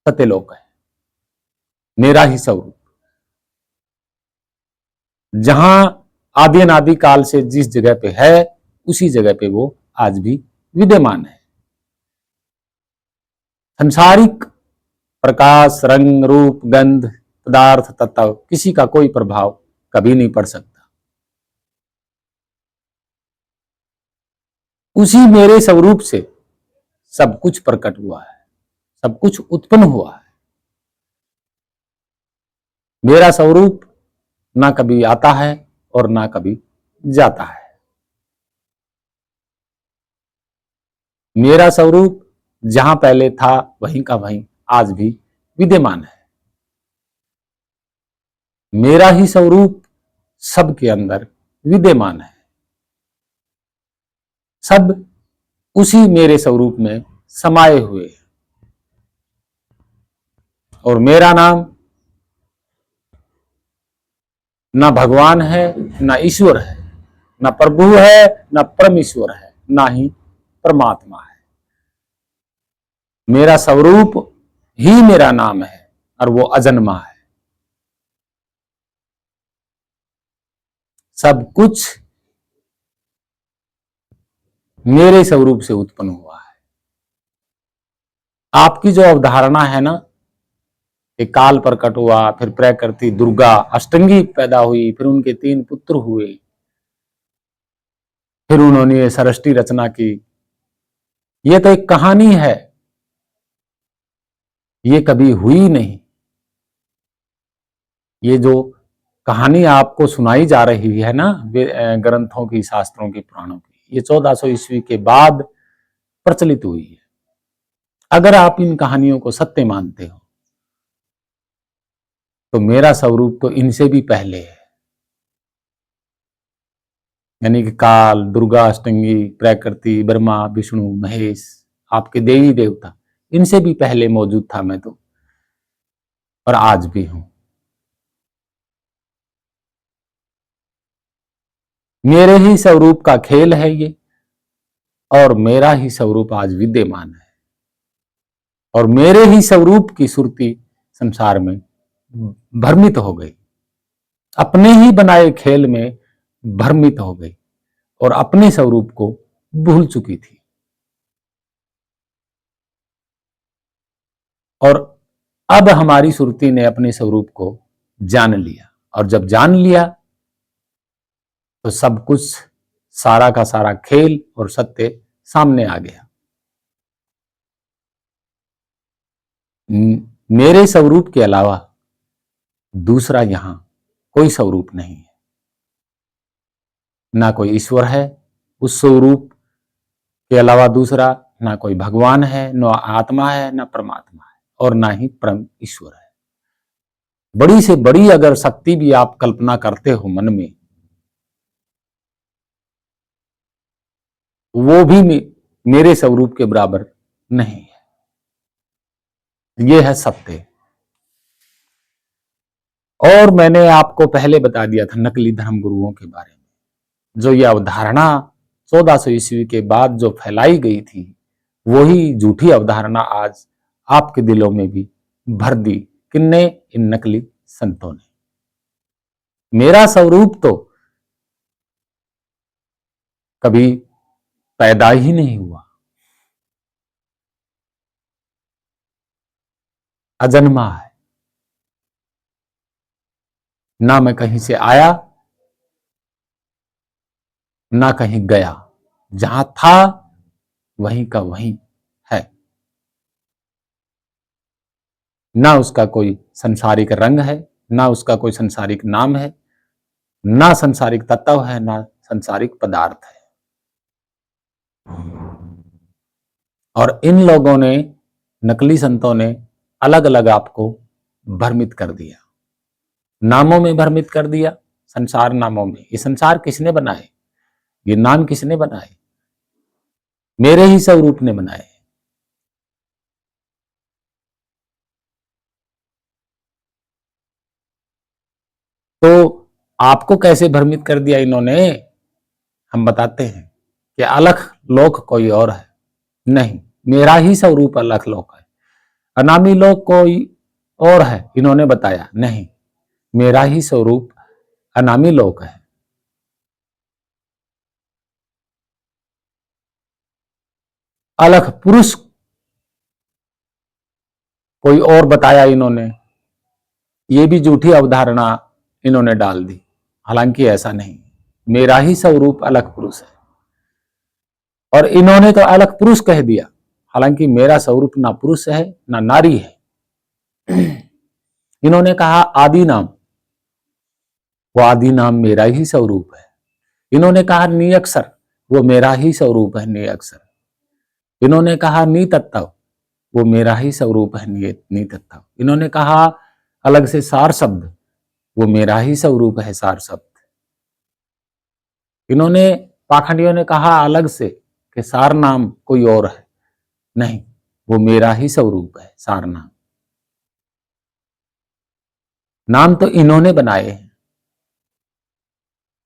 सत्यलोक है, मेरा ही स्वरूप। जहां आदि अनादि काल से जिस जगह पे है उसी जगह पे वो आज भी विद्यमान है। संसारिक प्रकाश, रंग, रूप, गंध, पदार्थ, तत्व, किसी का कोई प्रभाव कभी नहीं पड़ सकता। उसी मेरे स्वरूप से सब कुछ प्रकट हुआ है, सब कुछ उत्पन्न हुआ है। मेरा स्वरूप ना कभी आता है और ना कभी जाता है। मेरा स्वरूप जहां पहले था वहीं का वहीं आज भी विद्यमान है। मेरा ही स्वरूप सबके अंदर विद्यमान है। सब उसी मेरे स्वरूप में समाये हुए हैं और मेरा नाम ना भगवान है, ना ईश्वर है, ना प्रभु है, ना परमेश्वर है, ना ही परमात्मा है। मेरा स्वरूप ही मेरा नाम है और वो अजन्मा है। सब कुछ मेरे स्वरूप से उत्पन्न हुआ है। आपकी जो अवधारणा है ना कि काल प्रकट हुआ, फिर प्रकृति दुर्गा अष्टंगी पैदा हुई, फिर उनके 3 पुत्र हुए, फिर उन्होंने ये सृष्टि रचना की, ये तो एक कहानी है, ये कभी हुई नहीं। ये जो कहानी आपको सुनाई जा रही है ना ग्रंथों की, शास्त्रों की, पुराणों की, ये 1400 ईस्वी के बाद प्रचलित हुई है। अगर आप इन कहानियों को सत्य मानते हो तो मेरा स्वरूप तो इनसे भी पहले है, यानी कि काल, दुर्गा, अष्टंगी, प्रकृति, ब्रह्मा, विष्णु, महेश, आपके देवी देवता, इनसे भी पहले मौजूद था मैं तो, और आज भी हूं। मेरे ही स्वरूप का खेल है ये और मेरा ही स्वरूप आज विद्यमान है और मेरे ही स्वरूप की सुरती संसार में भ्रमित हो गई, अपने ही बनाए खेल में भ्रमित हो गई और अपने स्वरूप को भूल चुकी थी। और अब हमारी सुरती ने अपने स्वरूप को जान लिया और जब जान लिया तो सब कुछ, सारा का सारा खेल और सत्य सामने आ गया। मेरे स्वरूप के अलावा दूसरा यहां कोई स्वरूप नहीं है, ना कोई ईश्वर है उस स्वरूप के अलावा दूसरा, ना कोई भगवान है, ना आत्मा है, ना परमात्मा है और ना ही परम ईश्वर है। बड़ी से बड़ी अगर शक्ति भी आप कल्पना करते हो मन में, वो भी मेरे स्वरूप के बराबर नहीं है। ये है सत्य। और मैंने आपको पहले बता दिया था नकली धर्म गुरुओं के बारे में, जो ये अवधारणा 1400 ईस्वी के बाद जो फैलाई गई थी, वही झूठी अवधारणा आज आपके दिलों में भी भर दी। किन्ने? इन नकली संतों ने। मेरा स्वरूप तो कभी पैदा ही नहीं हुआ, अजन्मा है। ना मैं कहीं से आया, ना कहीं गया, जहां था वहीं का वहीं है। ना उसका कोई संसारिक रंग है, ना उसका कोई संसारिक नाम है, ना संसारिक तत्व है, ना संसारिक पदार्थ है। और इन लोगों ने, नकली संतों ने अलग अलग आपको भ्रमित कर दिया, नामों में भ्रमित कर दिया, संसार नामों में। ये संसार किसने बनाए? ये नाम किसने बनाए? मेरे ही स्वरूप ने बनाए। तो आपको कैसे भ्रमित कर दिया इन्होंने? हम बताते हैं कि अलख लोक कोई और है नहीं, मेरा ही स्वरूप अलख लोक है। अनामी लोक कोई और है, इन्होंने बताया नहीं, मेरा ही स्वरूप अनामी लोक है। अलख पुरुष कोई और बताया इन्होंने, ये भी झूठी अवधारणा इन्होंने डाल दी। हालांकि ऐसा नहीं, मेरा ही स्वरूप अलग पुरुष है। और इन्होंने तो अलग पुरुष कह दिया, हालांकि मेरा स्वरूप ना पुरुष है ना नारी है। इन्होंने कहा आदि नाम, वो आदि नाम मेरा ही स्वरूप है। इन्होंने कहा निअक्षर, वो मेरा ही स्वरूप है निअक्षर। इन्होंने कहा नितत्व, वो मेरा ही स्वरूप है नितत्व। इन्होंने कहा अलग से सार शब्द, वो मेरा ही स्वरूप है सार शब्द। इन्होंने, पाखंडियों ने कहा अलग से कि सार नाम कोई और है, नहीं, वो मेरा ही स्वरूप है सार नाम। नाम तो इन्होंने बनाए हैं।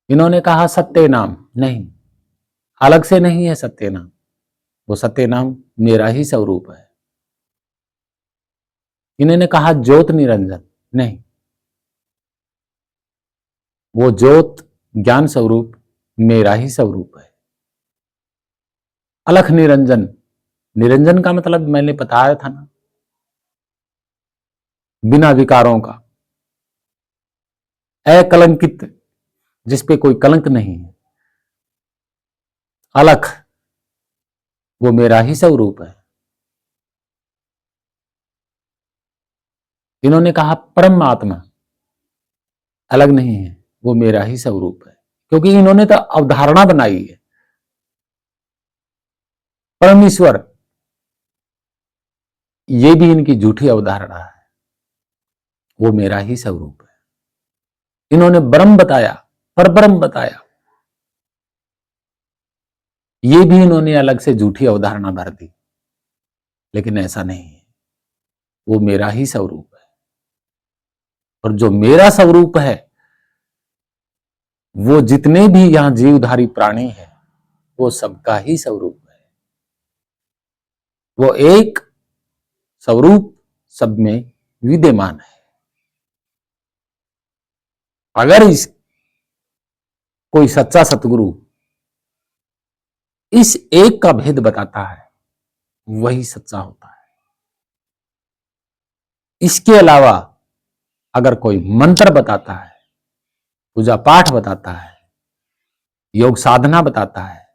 इन्होंने कहा सत्य नाम, नहीं, अलग से नहीं है सत्य नाम, वो सत्य नाम मेरा ही स्वरूप है। इन्होंने कहा ज्योत निरंजन, नहीं, वो ज्योत ज्ञान स्वरूप मेरा ही स्वरूप है। अलख निरंजन, निरंजन का मतलब मैंने बताया था ना, बिना विकारों का, अकलंकित, जिसपे कोई कलंक नहीं है। अलख, वो मेरा ही स्वरूप है। इन्होंने कहा परम आत्मा, अलग नहीं है, वो मेरा ही स्वरूप है। क्योंकि इन्होंने तो अवधारणा बनाई है। परमेश्वर, ये भी इनकी झूठी अवधारणा है, वो मेरा ही स्वरूप है। इन्होंने ब्रह्म बताया, परब्रह्म बताया, ये भी इन्होंने अलग से झूठी अवधारणा भर दी। लेकिन ऐसा नहीं है, वो मेरा ही स्वरूप है। और जो मेरा स्वरूप है, वो जितने भी यहां जीवधारी प्राणी है, वो सबका ही स्वरूप है। वो एक स्वरूप सब में विद्यमान है। अगर इस कोई सच्चा सतगुरु इस एक का भेद बताता है, वही सच्चा होता है। इसके अलावा अगर कोई मंत्र बताता है, पूजा पाठ बताता है, योग साधना बताता है,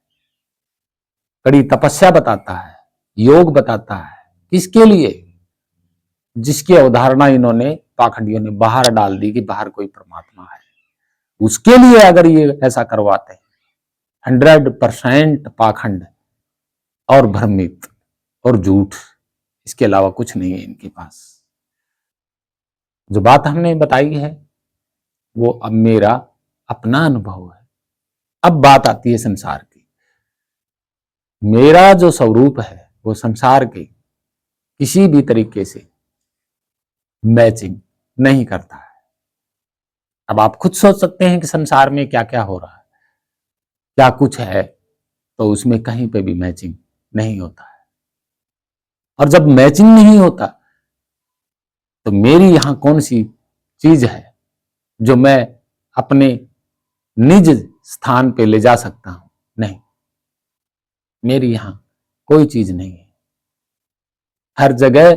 कड़ी तपस्या बताता है, योग बताता है, किसके लिए? जिसकी अवधारणा इन्होंने, पाखंडियों ने बाहर डाल दी कि बाहर कोई परमात्मा है, उसके लिए अगर ये ऐसा करवाते हैं, 100% पाखंड और भ्रमित और झूठ, इसके अलावा कुछ नहीं है इनके पास। जो बात हमने बताई है वो अब मेरा अपना अनुभव है। अब बात आती है संसार की। मेरा जो स्वरूप है वो संसार के किसी भी तरीके से मैचिंग नहीं करता है। अब आप खुद सोच सकते हैं कि संसार में क्या क्या हो रहा है, क्या कुछ है, तो उसमें कहीं पे भी मैचिंग नहीं होता है। और जब मैचिंग नहीं होता तो मेरी यहां कौन सी चीज है जो मैं अपने निज स्थान पे ले जा सकता हूं? नहीं, मेरी यहां कोई चीज नहीं है। हर जगह,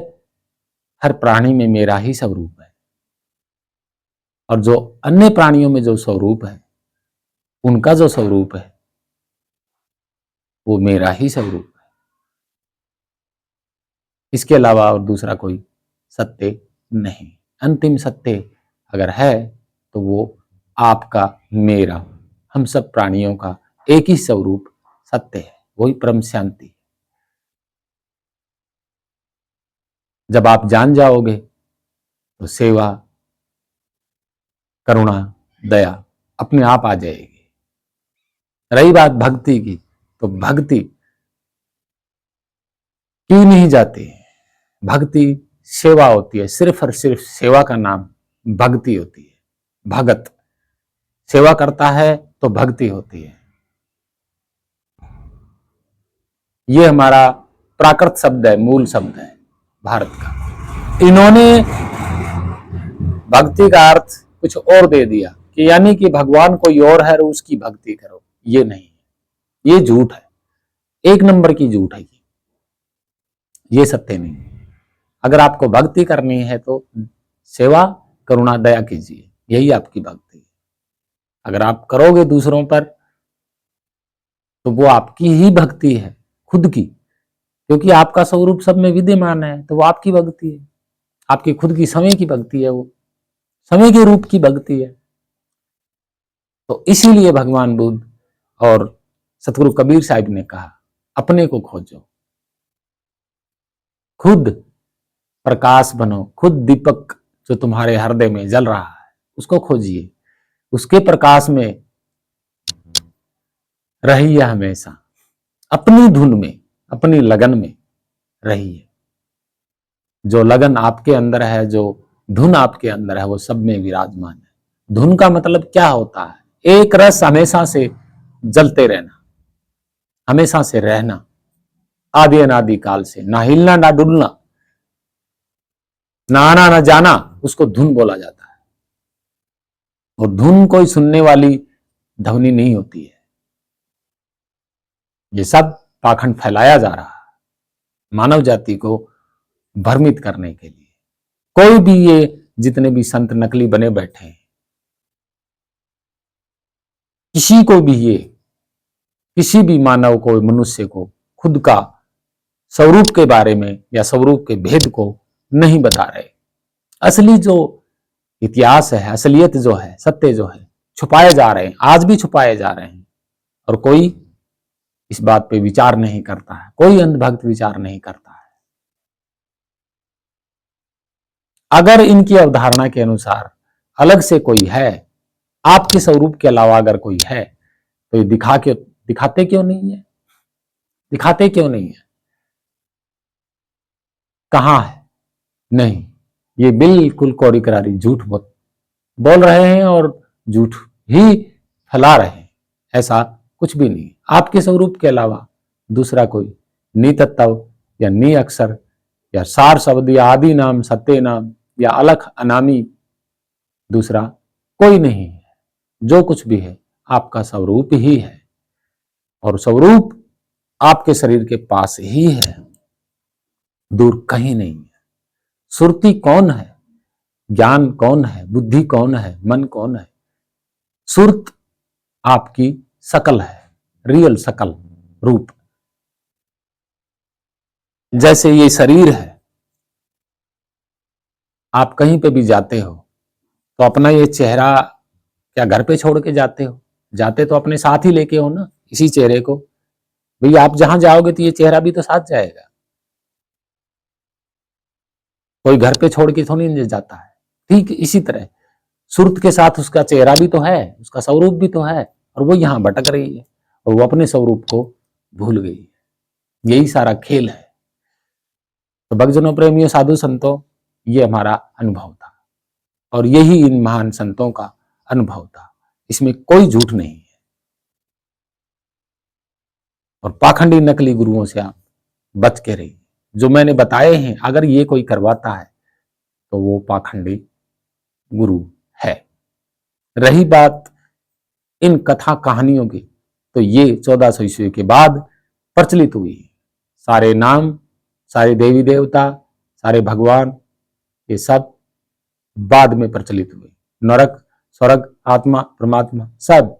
हर प्राणी में मेरा ही स्वरूप है, और जो अन्य प्राणियों में जो स्वरूप है, उनका जो स्वरूप है वो मेरा ही स्वरूप है। इसके अलावा और दूसरा कोई सत्य नहीं। अंतिम सत्य अगर है तो वो आपका, मेरा, हम सब प्राणियों का एक ही स्वरूप सत्य है, वही परम शांति। जब आप जान जाओगे तो सेवा, करुणा, दया अपने आप आ जाएगी। रही बात भक्ति की, तो भक्ति की नहीं जाती। भक्ति सेवा होती है, सिर्फ और सिर्फ सेवा का नाम भक्ति होती है। भगत सेवा करता है तो भक्ति होती है। ये हमारा प्राकृत शब्द है, मूल शब्द है भारत का। इन्होंने भक्ति का अर्थ कुछ और दे दिया कि यानी कि भगवान कोई और है और उसकी भक्ति करो। ये नहीं, ये झूठ है, एक नंबर की झूठ है ये सत्य नहीं। अगर आपको भक्ति करनी है तो सेवा, करुणा, दया कीजिए, यही आपकी भक्ति है। अगर आप करोगे दूसरों पर तो वो आपकी ही भक्ति है, खुद की, क्योंकि आपका स्वरूप सब में विद्यमान है, तो वो आपकी भक्ति है। आपकी खुद की समय की भक्ति है, वो समय के रूप की भक्ति है। तो इसीलिए भगवान बुद्ध और सतगुरु कबीर साहिब ने कहा, अपने को खोजो, खुद प्रकाश बनो, खुद दीपक जो तुम्हारे हृदय में जल रहा है उसको खोजिए, उसके प्रकाश में रहिए हमेशा, अपनी धुन में, अपनी लगन में रहिए। जो लगन आपके अंदर है, जो धुन आपके अंदर है, वो सब में विराजमान है। धुन का मतलब क्या होता है? एक रस हमेशा से जलते रहना, हमेशा से रहना, आदि अनादि काल से, ना हिलना ना डुलना, ना आना ना जाना, उसको धुन बोला जाता है। और धुन कोई सुनने वाली ध्वनि नहीं होती है। ये सब पाखंड फैलाया जा रहा है मानव जाति को भ्रमित करने के लिए। कोई भी, ये जितने भी संत नकली बने बैठे हैं, किसी को भी, ये किसी भी मानव को, मनुष्य को खुद का स्वरूप के बारे में या स्वरूप के भेद को नहीं बता रहे। असली जो इतिहास है, असलियत जो है, सत्य जो है, छुपाए जा रहे हैं, आज भी छुपाए जा रहे हैं। और कोई इस बात पे विचार नहीं करता है, कोई अंधभक्त विचार नहीं करता है। अगर इनकी अवधारणा के अनुसार अलग से कोई है, आपके स्वरूप के अलावा अगर कोई है, तो ये दिखाते क्यों नहीं है? दिखाते क्यों नहीं है? कहां है? नहीं, ये बिल्कुल कोरी करारी झूठ बोल रहे हैं और झूठ ही फैला रहे हैं। ऐसा कुछ भी नहीं। आपके स्वरूप के अलावा दूसरा कोई नी तत्व या नी अक्षर या सार शब्द या आदि नाम, सत्य नाम या अलख अनामी दूसरा कोई नहीं है। जो कुछ भी है आपका स्वरूप ही है, और स्वरूप आपके शरीर के पास ही है, दूर कहीं नहीं है। सुरती कौन है? ज्ञान कौन है? बुद्धि कौन है? मन कौन है? सुरत आपकी शकल है, रियल शकल, रूप। जैसे ये शरीर है, आप कहीं पे भी जाते हो तो अपना ये चेहरा क्या घर पे छोड़ के जाते हो? जाते तो अपने साथ ही लेके हो ना, इसी चेहरे को। भैया आप जहां जाओगे तो ये चेहरा भी तो साथ जाएगा। कोई घर पे छोड़ के थोड़ी नहीं जाता है। ठीक इसी तरह सुरत के साथ उसका चेहरा भी तो है, उसका स्वरूप भी तो है, और वो यहाँ भटक रही है और वो अपने स्वरूप को भूल गई है। यही सारा खेल है। तो भक्तजनों, प्रेमियों, साधु संतों, ये हमारा अनुभव था और यही इन महान संतों का अनुभव था। इसमें कोई झूठ नहीं है। और पाखंडी नकली गुरुओं से आप बच के रहिए। जो मैंने बताए हैं, अगर ये कोई करवाता है तो वो पाखंडी गुरु है। रही बात इन कथा कहानियों की, तो ये 1400 ईस्वी के बाद प्रचलित हुई। सारे नाम, सारे देवी देवता, सारे भगवान, ये सब बाद में प्रचलित हुए। नरक, स्वर्ग, आत्मा, परमात्मा, सब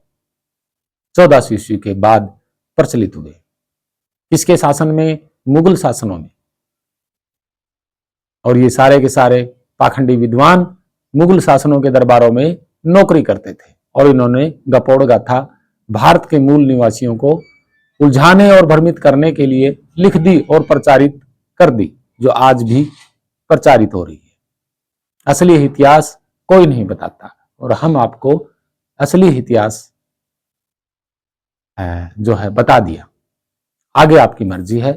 1400 ईस्वी के बाद प्रचलित हुए। किसके शासन में? मुगल शासनों में। और ये सारे के सारे पाखंडी विद्वान मुगल शासनों के दरबारों में नौकरी करते थे और इन्होंने गपोड़ गाथा भारत के मूल निवासियों को उलझाने और भ्रमित करने के लिए लिख दी और प्रचारित कर दी, जो आज भी प्रचारित हो रही है। असली इतिहास कोई नहीं बताता और हम आपको असली इतिहास जो है बता दिया। आगे आपकी मर्जी है।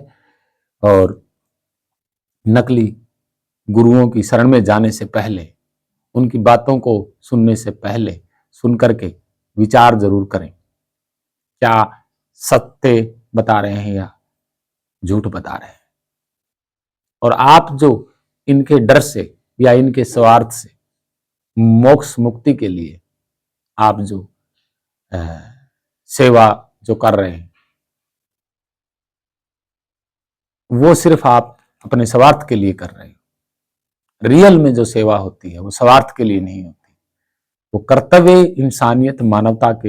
और नकली गुरुओं की शरण में जाने से पहले, उनकी बातों को सुनने से पहले सुन करके विचार जरूर करें, क्या सत्य बता रहे हैं या झूठ बता रहे हैं। और आप जो इनके डर से या इनके स्वार्थ से मोक्ष मुक्ति के लिए आप जो सेवा जो कर रहे हैं, वो सिर्फ आप अपने स्वार्थ के लिए कर रहे हो। रियल में जो सेवा होती है वो स्वार्थ के लिए नहीं होती। वो कर्तव्य, इंसानियत, मानवता के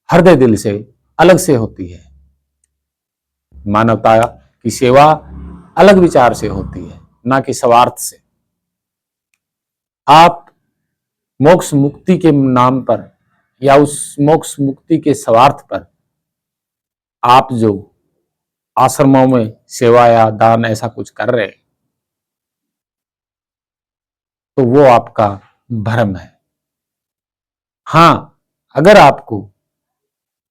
हृदय दिल से अलग से होती है। मानवता की सेवा अलग विचार से होती है, ना कि स्वार्थ से। आप मोक्ष मुक्ति के नाम पर या उस मोक्ष मुक्ति के स्वार्थ पर आप जो आश्रमों में सेवा या दान ऐसा कुछ कर रहे हैं, तो वो आपका भ्रम है। हां, अगर आपको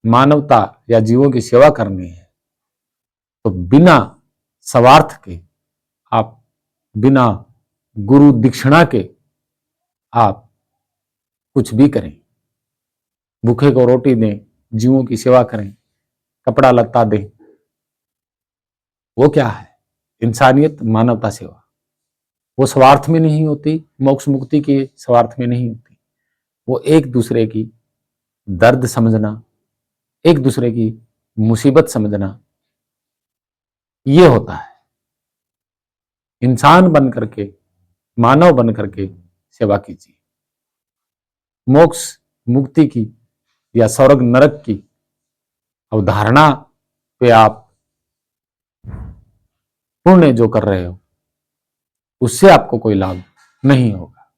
मानवता या जीवों की सेवा करनी है तो बिना स्वार्थ के, आप बिना गुरु दीक्षिणा के आप कुछ भी करें। भूखे को रोटी दें, जीवों की सेवा करें, कपड़ा लत्ता दें, वो क्या है? इंसानियत, मानवता सेवा। वो स्वार्थ में नहीं होती, मोक्ष मुक्ति के स्वार्थ में नहीं होती। वो एक दूसरे की दर्द समझना, एक दूसरे की मुसीबत समझना, ये होता है। इंसान बन करके, मानव बन करके सेवा कीजिए। मोक्ष मुक्ति की या स्वर्ग नरक की अवधारणा पे आप पुण्य जो कर रहे हो, उससे आपको कोई लाभ नहीं होगा।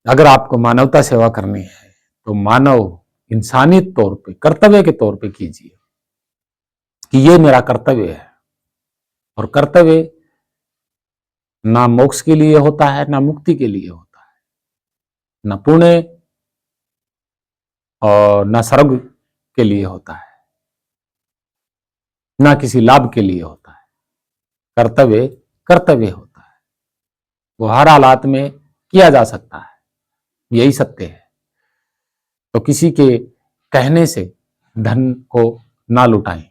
अगर आपको मानवता सेवा करनी है तो मानव इंसानी तौर पे, कर्तव्य के तौर पे कीजिए कि ये मेरा कर्तव्य है। और कर्तव्य ना मोक्ष के लिए होता है, ना मुक्ति के लिए होता है, ना पुण्य और ना स्वर्ग के लिए होता है, ना किसी लाभ के लिए होता है। कर्तव्य कर्तव्य होता है, वो हर हालात में किया जा सकता है। यही सत्य है। तो किसी के कहने से धन को ना लुटाएं,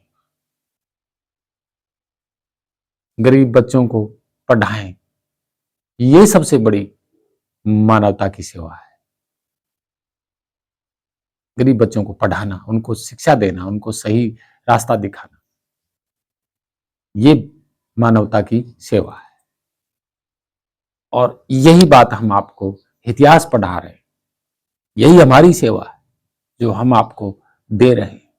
गरीब बच्चों को पढ़ाएं, ये सबसे बड़ी मानवता की सेवा है। गरीब बच्चों को पढ़ाना, उनको शिक्षा देना, उनको सही रास्ता दिखाना, ये मानवता की सेवा है। और यही बात हम आपको इतिहास पढ़ा रहे हैं, यही हमारी सेवा है जो हम आपको दे रहे हैं।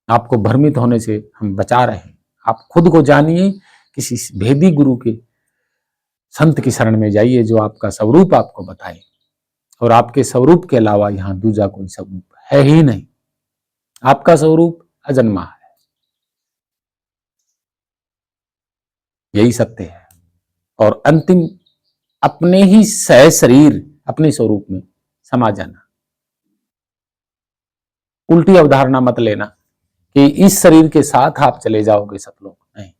आपको भ्रमित होने से हम बचा रहे हैं। आप खुद को जानिए, किसी भेदी गुरु के, संत की शरण में जाइए जो आपका स्वरूप आपको बताए। और आपके स्वरूप के अलावा यहाँ दूसरा कोई स्वरूप है ही नहीं। आपका स्वरूप अजन्मा है। यही सत्य है। और अंतिम अपने ही सह शरीर अपने स्वरूप में समा जाना। उल्टी अवधारणा मत लेना कि इस शरीर के साथ आप चले जाओगे सब लोग, नहीं,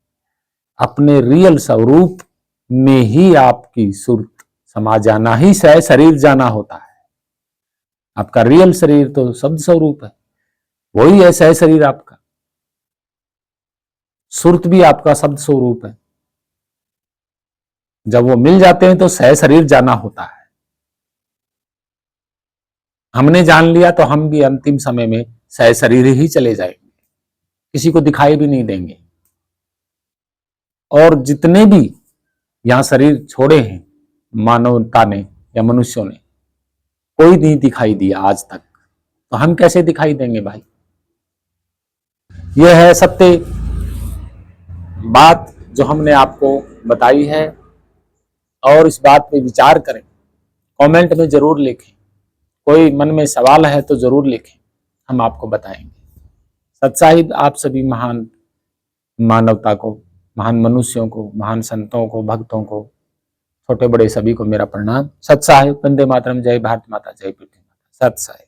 अपने रियल स्वरूप में ही आपकी सुरत समा जाना ही सह शरीर जाना होता है। आपका रियल शरीर तो शब्द स्वरूप है, वही है सह शरीर आपका। सुरत भी आपका शब्द स्वरूप है। जब वो मिल जाते हैं तो सह शरीर जाना होता है। हमने जान लिया तो हम भी अंतिम समय में सह शरीर ही चले जाएंगे, किसी को दिखाई भी नहीं देंगे। और जितने भी यहां शरीर छोड़े हैं मानवता ने या मनुष्यों ने, कोई नहीं दिखाई दिया आज तक, तो हम कैसे दिखाई देंगे भाई। यह है सत्य बात जो हमने आपको बताई है, और इस बात पे विचार करें। कमेंट में जरूर लिखें, कोई मन में सवाल है तो जरूर लिखें, हम आपको बताएंगे। सत्साहिब आप सभी महान मानवता को, महान मनुष्यों को, महान संतों को, भक्तों को, छोटे बड़े सभी को मेरा प्रणाम। सत्साहिब। वंदे मातरम। जय भारत माता, जय पृथ्वी माता। सत्साहिब।